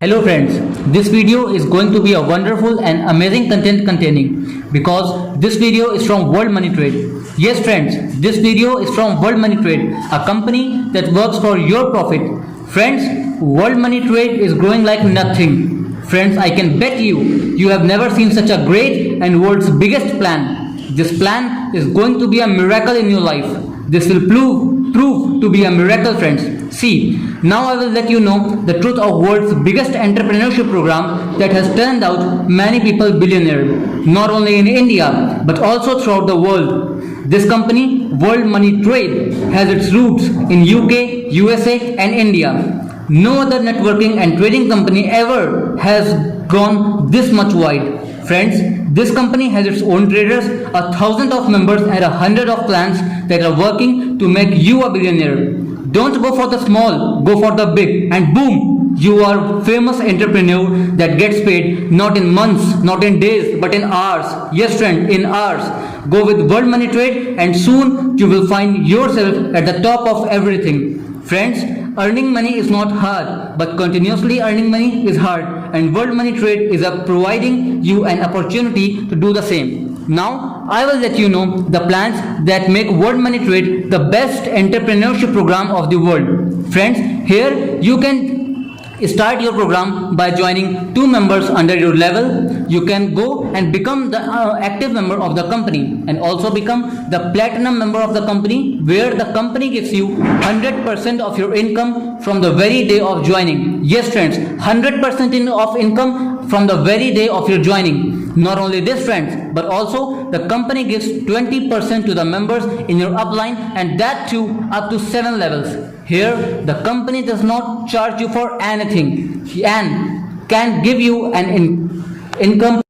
Hello friends, this video is going to be a wonderful and amazing content containing because this video is from World Money Trade. Yes friends, this video is from World Money Trade, a company that works for your profit. Friends, World Money Trade is growing like nothing. Friends, I can bet you have never seen such a great and world's biggest plan. This plan is going to be a miracle in your life. This will prove to be a miracle, friends. See, now I will let you know the truth of world's biggest entrepreneurship program that has turned out many people billionaire, not only in India but also throughout the world. This company, World Money Trade, has its roots in UK, USA and India. No other networking and trading company ever has gone this much wide. Friends, this company has its own traders, 1,000 of members and 100 of clans that are working to make you a billionaire. Don't go for the small, go for the big, and boom, you are a famous entrepreneur that gets paid not in months, not in days, but in hours. Yes friend, in hours. Go with World Money Trade and soon you will find yourself at the top of everything. Friends, earning money is not hard, but continuously earning money is hard, and World Money Trade is providing you an opportunity to do the same. Now, I will let you know the plans that make World Money Trade the best entrepreneurship program of the world. Friends, here you can start your program by joining 2 members under your level. You can go and become the active member of the company and also become the platinum member of the company, where the company gives you 100% of your income from the very day of joining. Yes friends, 100% of income from the very day of your joining. Not only this friends, but also the company gives 20% to the members in your upline, and that too up to 7 levels. Here, the company does not charge you for anything and can give you an income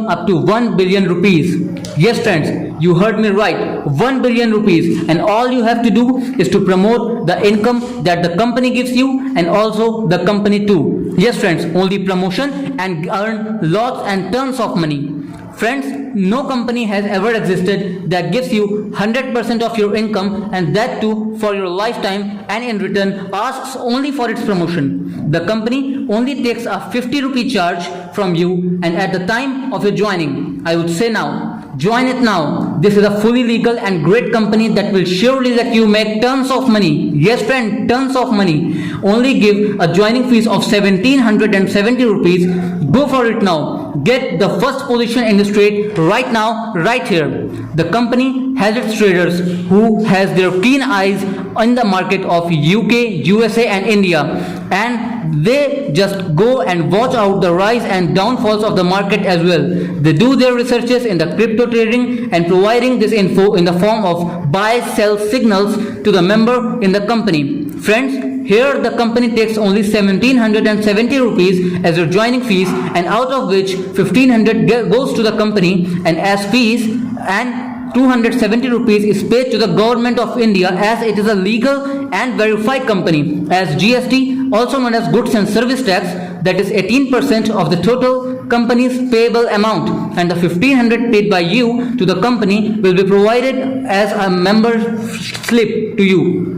up to 1 billion rupees. Yes friends, you heard me right, 1 billion rupees, and all you have to do is to promote the income that the company gives you and also the company too. Yes friends, only promotion and earn lots and tons of money. Friends, no company has ever existed that gives you 100% of your income, and that too for your lifetime, and in return asks only for its promotion. The company only takes a 50 rupee charge from you, and at the time of your joining, I would say now, join it now. This is a fully legal and great company that will surely let you make tons of money. Yes friend, tons of money. Only give a joining fees of 1770 rupees. Go for it now. Get the first position in the trade right now, right here. The company has its traders who has their keen eyes on the market of UK, USA and India, and they just go and watch out the rise and downfalls of the market as well. They do their researches in the crypto trading and providing this info in the form of buy sell signals to the member in the company. Friends, here the company takes only 1770 rupees as your joining fees, and out of which 1500 goes to the company and as fees, and 270 rupees is paid to the government of India, as it is a legal and verified company, as GST, also known as goods and service tax, that is 18% of the total company's payable amount, and the 1500 paid by you to the company will be provided as a member slip to you.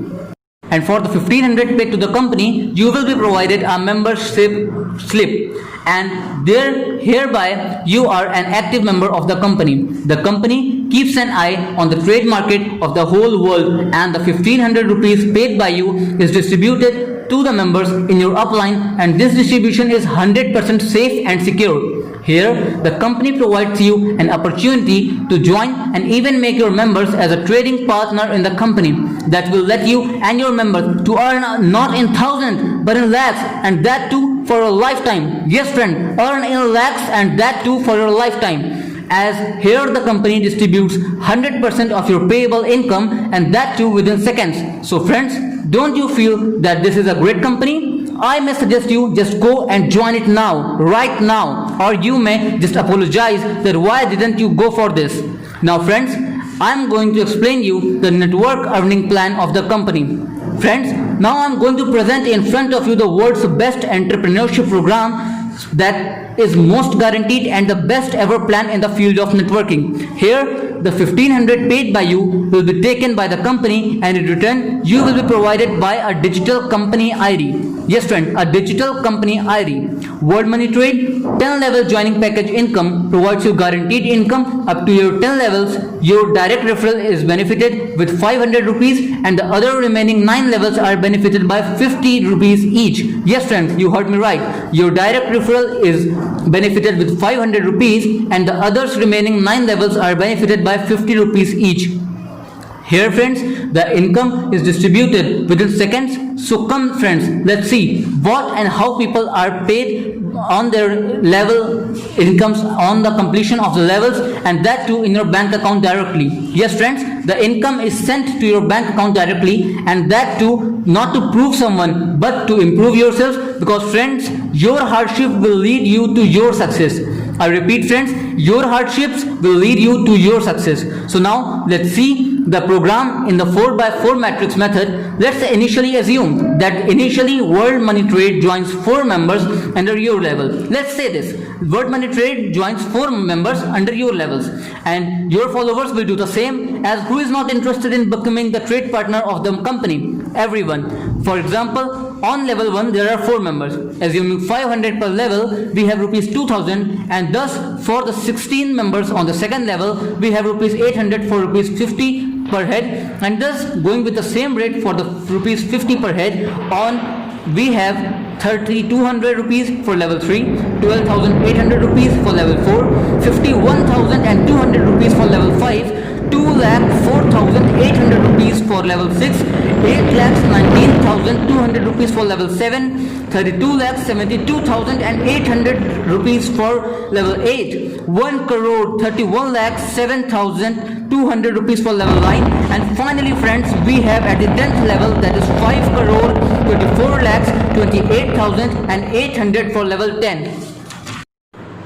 And for the 1500 paid to the company, you will be provided a membership slip, and hereby you are an active member of the company. The company keeps an eye on the trade market of the whole world, and the 1500 rupees paid by you is distributed to the members in your upline, and this distribution is 100% safe and secure. Here, the company provides you an opportunity to join and even make your members as a trading partner in the company that will let you and your members to earn not in thousands but in lakhs, and that too for a lifetime. Yes friend, earn in lakhs and that too for your lifetime, as here the company distributes 100% of your payable income, and that too within seconds. So friends, don't you feel that this is a great company? I may suggest you just go and join it now, right now, or you may just apologize that why didn't you go for this. Now friends, I am going to explain you the network earning plan of the company. Friends, now I am going to present in front of you the world's best entrepreneurship program that is most guaranteed and the best ever plan in the field of networking. Here, the 1500 paid by you will be taken by the company, and in return you will be provided by a digital company ID. Yes friend, a digital company ID. World Money Trade 10 level joining package income provides you guaranteed income up to your 10 levels. Your direct referral is benefited with 500 rupees and the other remaining 9 levels are benefited by 50 rupees each. Yes friends, you heard me right. Your direct referral is benefited with 500 rupees and the others remaining 9 levels are benefited by 50 rupees each. Here friends, the income is distributed within seconds. So come friends, let's see what and how people are paid on their level incomes on the completion of the levels, and that too in your bank account directly. Yes friends, the income is sent to your bank account directly, and that too not to prove someone but to improve yourself, because friends, your hardship will lead you to your success. I repeat friends, your hardships will lead you to your success. So now let's see the program in the 4x4 matrix method. Let's initially assume that initially World Money Trade joins 4 members under your level. Let's say this, World Money Trade joins 4 members under your levels, and your followers will do the same. As who is not interested in becoming the trade partner of the company? Everyone. For example, on level 1 there are 4 members. Assuming 500 per level, we have rupees 2000, and thus for the 16 members on the second level we have rupees 800 for rupees 50 per head, and thus going with the same rate for the rupees 50 per head on we have 3200 rupees for level 3, 12,800 rupees for level 4, 51,200 rupees for level 5, 2,04,800 rupees for level 6, 8,19,200 rupees for level 7, 32,72,800 rupees for level 8, 1,31,07,200 rupees for level 9, and finally friends, we have at the 10th level, that is 5,24,28,800 for level 10.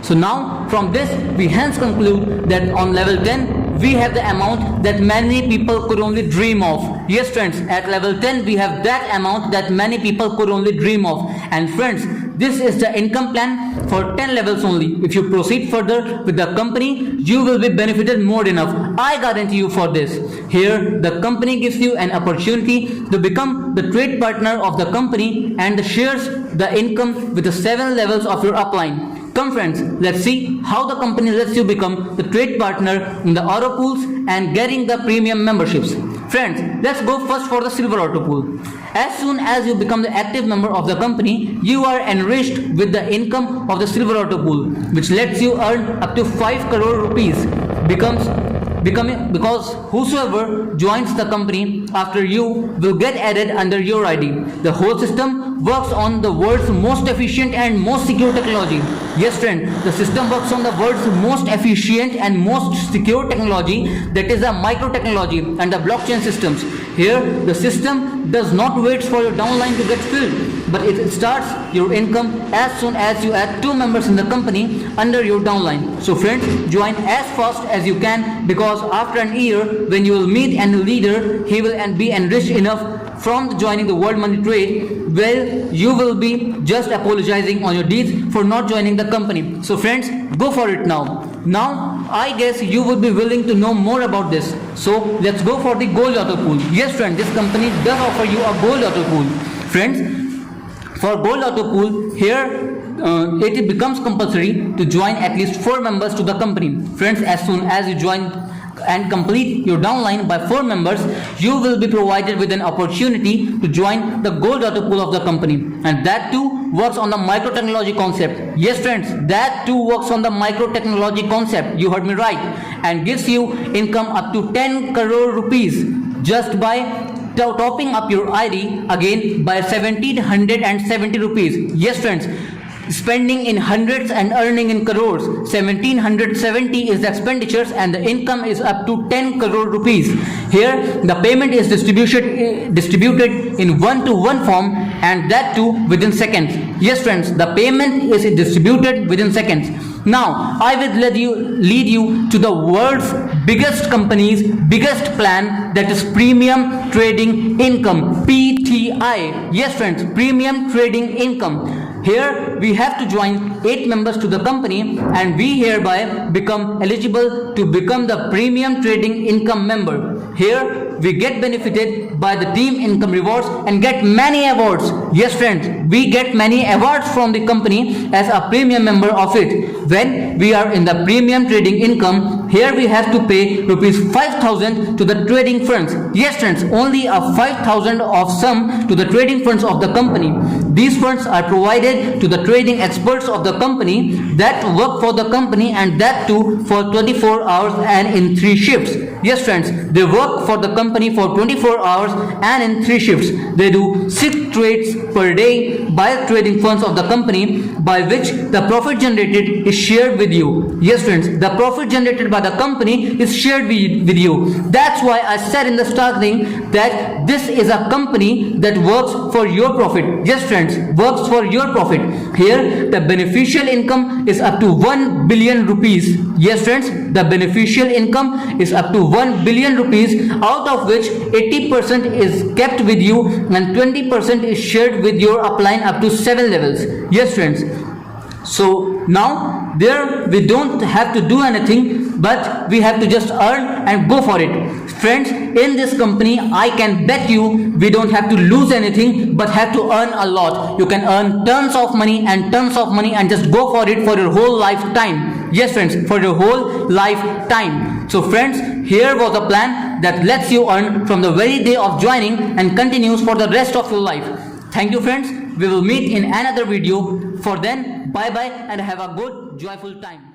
So now from this we hence conclude that on level 10 we have the amount that many people could only dream of. Yes friends, at level 10 we have that amount that many people could only dream of. And friends, this is the income plan for 10 levels only. If you proceed further with the company, you will be benefited more enough. I guarantee you for this. Here the company gives you an opportunity to become the trade partner of the company and shares the income with the 7 levels of your upline. Come friends, let's see how the company lets you become the trade partner in the auto pools and getting the premium memberships. Friends, let's go first for the silver auto pool. As soon as you become the active member of the company, you are enriched with the income of the silver auto pool, which lets you earn up to 5 crore rupees because whosoever joins the company after you will get added under your ID. The whole system works on the world's most efficient and most secure technology. Yes friend, the system works on the world's most efficient and most secure technology, that is the micro technology and the blockchain systems. Here the system does not wait for your downline to get filled, but it starts your income as soon as you add 2 members in the company under your downline. So friends, join as fast as you can, because after an year when you will meet a leader, he will be enriched enough from joining the World Money Trade, well, you will be just apologizing on your deeds for not joining the company. So friends, go for it now. Now, I guess you would be willing to know more about this. So let's go for the gold auto pool. Yes friend, this company does offer you a gold auto pool. Friends, for gold auto pool, here it becomes compulsory to join at least 4 members to the company. Friends, as soon as you join and complete your downline by 4 members, you will be provided with an opportunity to join the gold auto pool of the company, and that too works on the micro technology concept. Yes friends, that too works on the micro technology concept, you heard me right, and gives you income up to 10 crore rupees just by topping up your ID again by 1770 rupees. Yes friends, spending in hundreds and earning in crores. 1770 is the expenditures and the income is up to 10 crore rupees. Here the payment is distributed in 1-to-1 form, and that too within seconds. Yes friends, the payment is distributed within seconds. Now I will lead you to the world's biggest company's biggest plan, that is premium trading income, PTI. Yes friends, premium trading income. Here we have to join 8 members to the company, and we hereby become eligible to become the premium trading income member. Here we get benefited by the team income rewards and get many awards. Yes friends, we get many awards from the company as a premium member of it. When we are in the premium trading income, here we have to pay rupees 5,000 to the trading funds. Yes friends, only a 5,000 of sum to the trading funds of the company. These funds are provided to the trading experts of the company that work for the company, and that too for 24 hours and in 3 shifts. Yes friends, they work for the company for 24 hours and in 3 shifts. They do 6 trades per day by trading funds of the company, by which the profit generated is shared with you. Yes friends, the profit generated by the company is shared with you. That's why I said in the starting that this is a company that works for your profit. Yes friends, works for your profit. Here the beneficial income is up to 1 billion rupees. Yes friends, the beneficial income is up to 1 billion rupees, out of which 80% is kept with you and 20% is shared with your upline up to 7 levels. Yes friends, so now there we don't have to do anything, but we have to just earn and go for it. Friends, in this company I can bet you we don't have to lose anything, but have to earn a lot. You can earn tons of money and just go for it for your whole lifetime. Yes friends, for your whole lifetime. So friends, here was a plan that lets you earn from the very day of joining and continues for the rest of your life. Thank you friends. We will meet in another video. For then, bye bye and have a good joyful time.